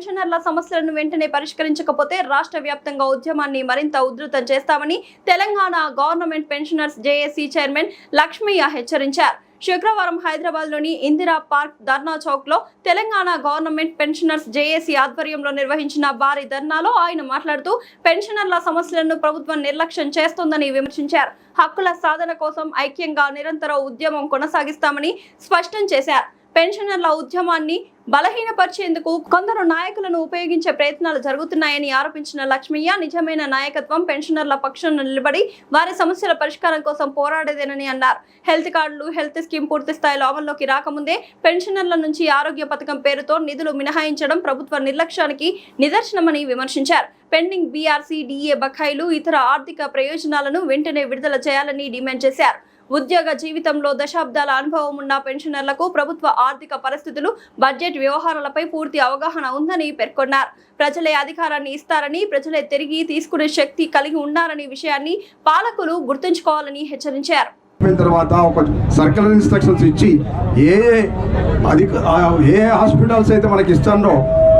పెన్షనర్ల సమస్యలను వెంటనే పరిష్కరించకపోతే రాష్ట్ర వ్యాప్తంగా ఉద్యమాన్ని మరింత ఉధృతం చేస్తామని Telangana government pensioners JAC chairman Lakshmaiah హెచ్చరించారు. శుక్రవారం హైదరాబాద్లోని ఇందిరా పార్క్ ధర్నా చౌక్ లో తెలంగాణ గవర్నమెంట్ పెన్షనర్స్ జేఏసీ ఆధ్వర్యంలో నిర్వహించిన భారీ ధర్నాలో ఆయన మాట్లాడుతూ పెన్షనర్ల సమస్యలను ప్రభుత్వం నిర్లక్ష్యం చేస్తోందని విమర్శించారు. హక్కుల సాధన కోసం ఐక్యంగా నిరంతర ఉద్యమం కొనసాగిస్తామని స్పష్టం చేశారు. పెన్షనర్ల ఉద్యమాన్ని బలహీనపరిచేందుకు కొందరు నాయకులను ఉపయోగించే ప్రయత్నాలు జరుగుతున్నాయని ఆరోపించిన లక్ష్మయ్య, నిజమైన నాయకత్వం పెన్షనర్ల పక్షాన నిలబడి వారి సమస్యల పరిష్కారం కోసం పోరాడేదేనని అన్నారు. హెల్త్ కార్డులు, హెల్త్ స్కీమ్ పూర్తి స్థాయిలో అమల్లోకి రాకముందే పెన్షనర్ల నుంచి ఆరోగ్య పథకం పేరుతో నిధులు మినహాయించడం ప్రభుత్వ నిర్లక్ష్యానికి నిదర్శనమని విమర్శించారు. పెండింగ్ బీఆర్సీ, డీఏ బకాయిలు, ఇతర ఆర్థిక ప్రయోజనాలను వెంటనే విడుదల చేయాలని డిమాండ్ చేశారు. ఉద్యోగ జీవితంలో దశాబ్దాల అనుభవం ఉన్న పెన్షనర్లకు ప్రభుత్వ ఆర్థిక పరిస్థితులు, బడ్జెట్ వ్యవహారాలపై పూర్తి అవగాహన ఉందని పేర్కొన్నారు. ప్రజలే అధికారాన్ని ఇస్తారని, ప్రజలే తిరిగి తీసుకునే శక్తి కలిగి ఉన్నారని విషయాన్ని పాలకులు గుర్తుంచుకోవాలని హెచ్చరించారు. తర్వాత ఒక సర్కులర్ ఇన్స్ట్రక్షన్స్ ఇచ్చి ఏ హాస్పిటల్స్ అయితే మనకి ఇస్తారో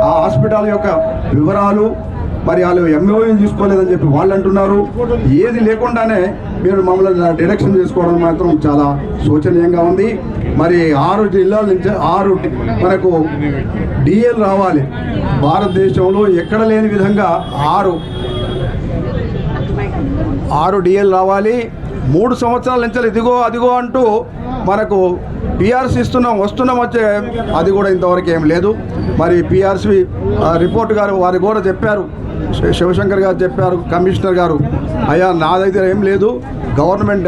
ఆ హాస్పిటల్ యొక్క వివరాలు మరి వాళ్ళు ఎంఓయూ తీసుకోలేదని చెప్పి వాళ్ళు అంటున్నారు. ఏది లేకుండానే మీరు మమ్మల్ని డిడక్షన్ చేసుకోవడం మాత్రం చాలా శోచనీయంగా ఉంది. మరి 6 జిల్లాల నుంచి 6 మనకు డిఎల్ రావాలి. భారతదేశంలో ఎక్కడ లేని విధంగా 6 డిఎల్ రావాలి. 3 సంవత్సరాల నుంచి ఇదిగో అదిగో అంటూ మనకు పిఆర్సీ వస్తున్నాం వచ్చే అది కూడా ఇంతవరకు ఏం లేదు. మరి పిఆర్సీ రిపోర్ట్ గారు వారు కూడా చెప్పారు, శివశంకర్ గారు చెప్పారు, కమిషనర్ గారు, అయ్యా నా దగ్గర ఏం లేదు, గవర్నమెంట్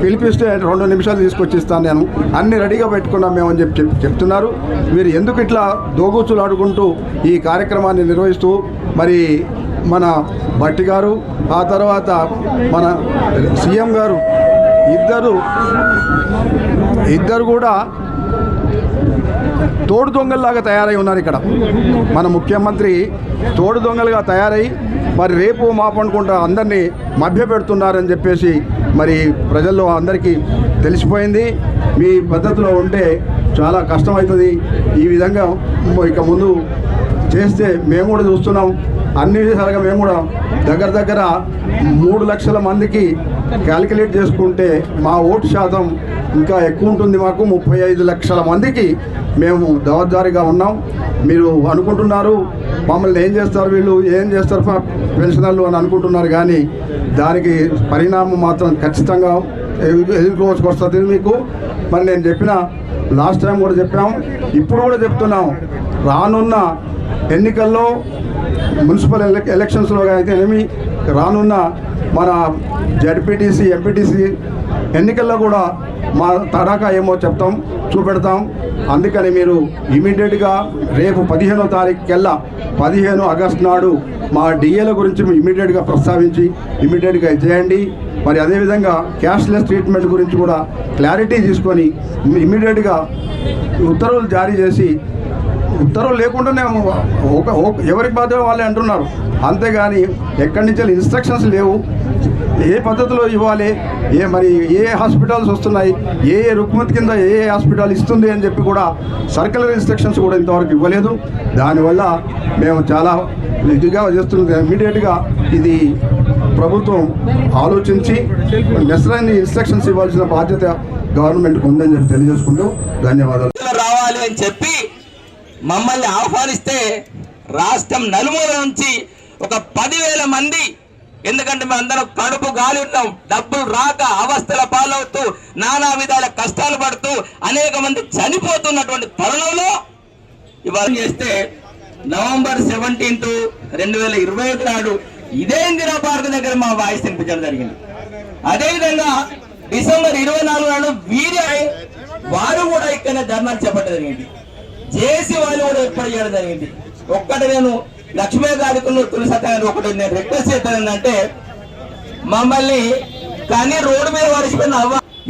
పిలిపిస్తే 2 నిమిషాలు తీసుకొచ్చి ఇస్తాను, నేను అన్ని రెడీగా పెట్టుకున్నాం మేము అని చెప్తున్నారు. మీరు ఎందుకు ఇట్లా దోగూచులు ఆడుకుంటూ ఈ కార్యక్రమాన్ని నిర్వహిస్తూ మరి మన భట్టి గారు, ఆ తర్వాత మన సీఎం గారు ఇద్దరు కూడా తోడు దొంగల్లాగా తయారై ఉన్నారు. ఇక్కడ మన ముఖ్యమంత్రి తోడు దొంగలుగా తయారై మరి రేపు మాపనుకుంటా అందరినీ మభ్యపెడుతున్నారని చెప్పేసి మరి ప్రజల్లో అందరికీ తెలిసిపోయింది. మీ పద్ధతిలో ఉంటే చాలా కష్టమవుతుంది. ఈ విధంగా ఇక ముందు చేస్తే మేము కూడా చూస్తున్నాం. అన్ని విధాలుగా మేము కూడా దగ్గర 3 లక్షల మందికి క్యాలిక్యులేట్ చేసుకుంటే మా ఓటు శాతం ఇంకా ఎక్కువ ఉంటుంది. మాకు 35 లక్షల మందికి మేము జవాబుదారీగా ఉన్నాం. మీరు అనుకుంటున్నారు మమ్మల్ని ఏం చేస్తారు, వీళ్ళు ఏం చేస్తారు పెన్షనర్లు అని అనుకుంటున్నారు, కానీ దానికి పరిణామం మాత్రం ఖచ్చితంగా ఎదుర్కోవచ్చుకొస్తుంది మీకు. మరి నేను చెప్పిన లాస్ట్ టైం కూడా చెప్పాం, ఇప్పుడు కూడా చెప్తున్నాం, రానున్న ఎన్నికల్లో మున్సిపల్ ఎలక్షన్స్లో అయితేనేమి, రానున్న మన జడ్పీటీసీ, ఎంపీటీసీ ఎన్నికల్లో కూడా మా తడాకా ఏమో చూపెడతాం. అందుకని మీరు ఇమీడియట్గా రేపు 15వ తారీఖుకెల్లా 15 ఆగస్టు నాడు మా డిఏల గురించి ఇమీడియట్గా ప్రస్తావించి ఇమీడియట్గా చేయండి. మరి అదేవిధంగా క్యాష్లెస్ ట్రీట్మెంట్ గురించి కూడా క్లారిటీ తీసుకొని ఇమీడియట్గా ఉత్తర్వులు జారీ చేసి, ఉత్తర్వులు లేకుండానే ఎవరికి బాధ్యత వాళ్ళే అంటున్నారు, అంతేగాని ఎక్కడి నుంచి ఇన్స్ట్రక్షన్స్ లేవు. ఏ పద్ధతిలో ఇవ్వాలి, మరి ఏ హాస్పిటల్స్ వస్తున్నాయి, ఏ రుగ్మతి కింద ఏ హాస్పిటల్ ఇస్తుంది అని చెప్పి కూడా సర్కులర్ ఇన్స్ట్రక్షన్స్ కూడా ఇంతవరకు ఇవ్వలేదు. దానివల్ల మేము చాలా ఇదిగా చేస్తున్నది. ఇమీడియట్గా ఇది ప్రభుత్వం ఆలోచించి నెసరైన ఇన్స్ట్రక్షన్స్ ఇవ్వాల్సిన బాధ్యత గవర్నమెంట్కి ఉందని చెప్పి తెలియజేసుకుంటూ ధన్యవాదాలు. రావాలి అని చెప్పి మమ్మల్ని ఆహ్వానిస్తే రాష్ట్రం నలుమూల నుంచి ఒక 10,000 మంది, ఎందుకంటే మేము అందరం కడుపు గాలి ఉన్నాం, డబ్బులు రాక అవస్థల పాలవుతూ నానా విధాల కష్టాలు పడుతూ అనేక మంది చనిపోతున్నటువంటి తరుణంలో ఇవాళ చేస్తే నవంబర్ 17, 2021 నాడు ఇదే ఇందిరా పార్క్ దగ్గర మా వాయిస్ వినిపించడం జరిగింది. అదేవిధంగా డిసెంబర్ 24 నాడు వారు కూడా ఇక్కడ ధర్నాలు చేపట్టడం జరిగింది. జేసీ వాళ్ళు కూడా ఏర్పాటు చేయడం జరిగింది. ఒక్కటి నేను లక్ష్మయ్య గారికి తులసత్యాన్ని ఒకటి నేను రిక్వెస్ట్ చేస్తానంటే, మమ్మల్ని కానీ రోడ్డు మీద వరిసిపోయిన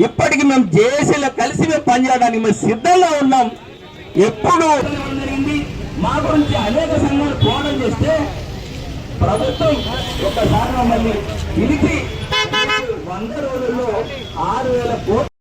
ఇప్పటికి మేము జేసీలో కలిసి మేము పనిచేయడానికి మేము సిద్ధంగా ఉన్నాం. ఎప్పుడు మా గురించి అనేక సంఘాలు పోరాటం చేస్తే ప్రభుత్వం ఒక్కసారి మమ్మల్ని పిలిచి 100 రోజుల్లో 6,000 కోట్లు